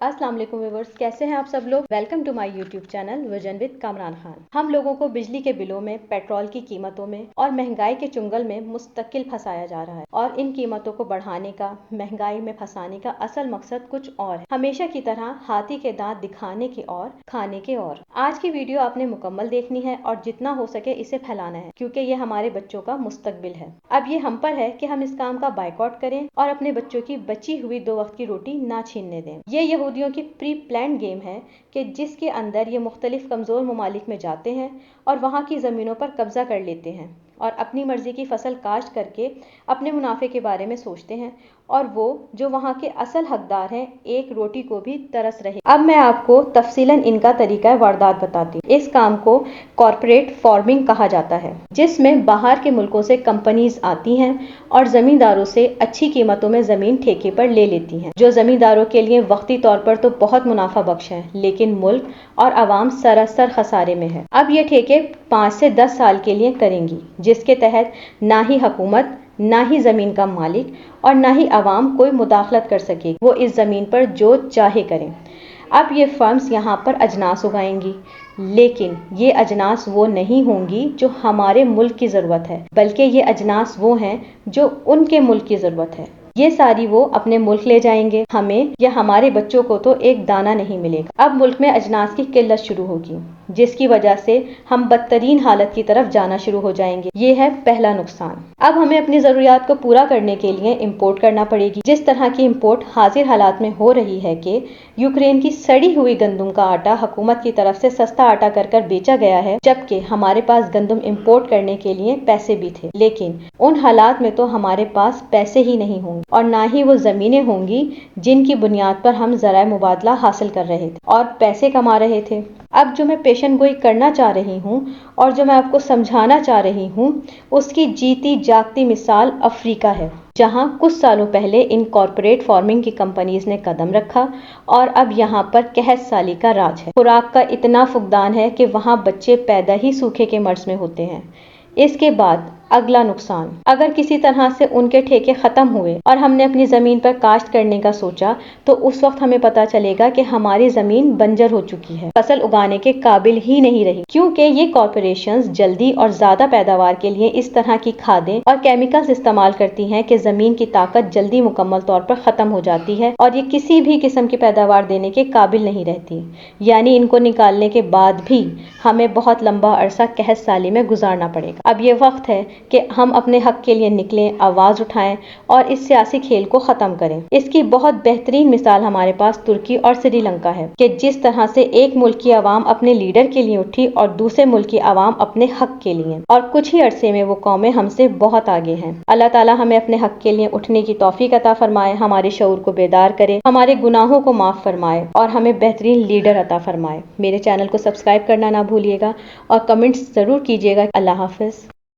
अस्सलाम वालेकुम व्यूअर्स, कैसे हैं आप सब लोग। Welcome to my YouTube channel vision with Kamran Khan. हम लोगों को बिजली के बिलों में, पेट्रोल की कीमतों में और महंगाई के चुंगल में मुस्तकिल फंसाया जा रहा है और इन कीमतों को बढ़ाने का, महंगाई में फंसाने का असल मकसद कुछ और है, हमेशा की तरह हाथी के दांत दिखाने की और खाने के और। आज की वीडियो आपने मुकम्मल देखनी है और जितना हो सके इसे फैलाना है, क्योंकि ये हमारे बच्चों का मुस्तकबिल है। अब ये हम पर है कि हम इस काम का बायकॉट करें और अपने बच्चों की बची हुई 2 वक्त की रोटी ना छीनने दें। ये यहूदियों की प्री प्लान गेम है कि जिसके अंदर ये मुख्तलिफ कमज़ोर ममालिक में जाते हैं और वहाँ की ज़मीनों पर कब्जा कर लेते हैं और अपनी मर्जी की फसल काश्त करके अपने मुनाफे के बारे में सोचते हैं और वो जो वहाँ के असल हकदार हैं एक रोटी को भी तरस रहे। अब मैं आपको तफसीलन इनका तरीका वारदात बताती हूँ। इस काम को कॉरपोरेट फार्मिंग कहा जाता है, जिसमें बाहर के मुल्कों से कंपनीज आती हैं और जमींदारों से अच्छी कीमतों में जमीन ठेके पर ले लेती हैं, जो जमींदारों के लिए वक्ती तौर पर तो बहुत मुनाफा बख्श है, लेकिन मुल्क और आवाम सरासर खसारे में है। अब ये ठेके 5 से 10 साल के लिए करेंगी, जिसके तहत ना ही हुकूमत, ना ही जमीन का मालिक और ना ही आवाम कोई मुदाखलत कर सकेगी। वो इस जमीन पर जो चाहे करें। अब ये फर्म्स यहाँ पर अजनास उगाएंगी, लेकिन ये अजनास वो नहीं होंगी जो हमारे मुल्क की ज़रूरत है, बल्कि ये अजनास वो हैं जो उनके मुल्क की ज़रूरत है। ये सारी वो अपने मुल्क ले जाएंगे। हमें या हमारे बच्चों को तो एक दाना नहीं मिलेगा। अब मुल्क में अजनास की किल्लत शुरू होगी, जिसकी वजह से हम बदतरीन हालत की तरफ जाना शुरू हो जाएंगे। ये है पहला नुकसान। अब हमें अपनी ज़रूरियात को पूरा करने के लिए इम्पोर्ट करना पड़ेगी। जिस तरह की इम्पोर्ट हाजिर हालात में हो रही है कि यूक्रेन की सड़ी हुई गंदम का आटा हुकूमत की तरफ से सस्ता आटा कर बेचा गया है, जबकि हमारे पास गंदम इम्पोर्ट करने के लिए पैसे भी थे। लेकिन उन हालात में तो हमारे पास पैसे ही नहीं होंगे और ना ही वो ज़मीनें होंगी जिनकी बुनियाद पर हम ज़राए मुबादला हासिल कर रहे थे और पैसे कमा रहे थे। अब जो मैं पेशन गोई करना चाह रही हूँ और जो मैं आपको समझाना चाह रही हूँ, उसकी जीती जागती मिसाल अफ्रीका है, जहाँ कुछ सालों पहले इन कॉरपोरेट फार्मिंग की कंपनीज ने कदम रखा और अब यहाँ पर कहत साली का राज है। खुराक का इतना फुकदान है कि वहाँ बच्चे पैदा ही सूखे के मर्ज में होते हैं। इसके बाद अगला नुकसान, अगर किसी तरह से उनके ठेके खत्म हुए और हमने अपनी जमीन पर काश्त करने का सोचा, तो उस वक्त हमें पता चलेगा कि हमारी जमीन बंजर हो चुकी है, फसल उगाने के काबिल ही नहीं रही, क्योंकि ये कॉरपोरेशंस जल्दी और ज्यादा पैदावार के लिए इस तरह की खादें और केमिकल्स इस्तेमाल करती हैं कि जमीन की ताकत जल्दी मुकम्मल तौर पर खत्म हो जाती है और ये किसी भी किस्म की पैदावार देने के काबिल नहीं रहती। यानी इनको निकालने के बाद भी हमें बहुत लंबा अरसा कहत साली में गुजारना पड़ेगा। अब ये वक्त है कि हम अपने हक के लिए निकलें, आवाज उठाएं और इस सियासी खेल को खत्म करें। इसकी बहुत बेहतरीन मिसाल हमारे पास तुर्की और श्रीलंका है कि जिस तरह से एक मुल्क की आवाम अपने लीडर के लिए उठी और दूसरे मुल्क की आवाम अपने हक के लिए, और कुछ ही अरसे में वो कौमें हमसे बहुत आगे हैं। अल्लाह ताला हमें अपने हक के लिए उठने की तौफीक अता फरमाए, हमारे शऊर को बेदार करे, हमारे गुनाहों को माफ फरमाए और हमें बेहतरीन लीडर अता फरमाए। मेरे चैनल को सब्सक्राइब करना ना भूलिएगा और कमेंट्स जरूर कीजिएगा। अल्लाह हाफिज।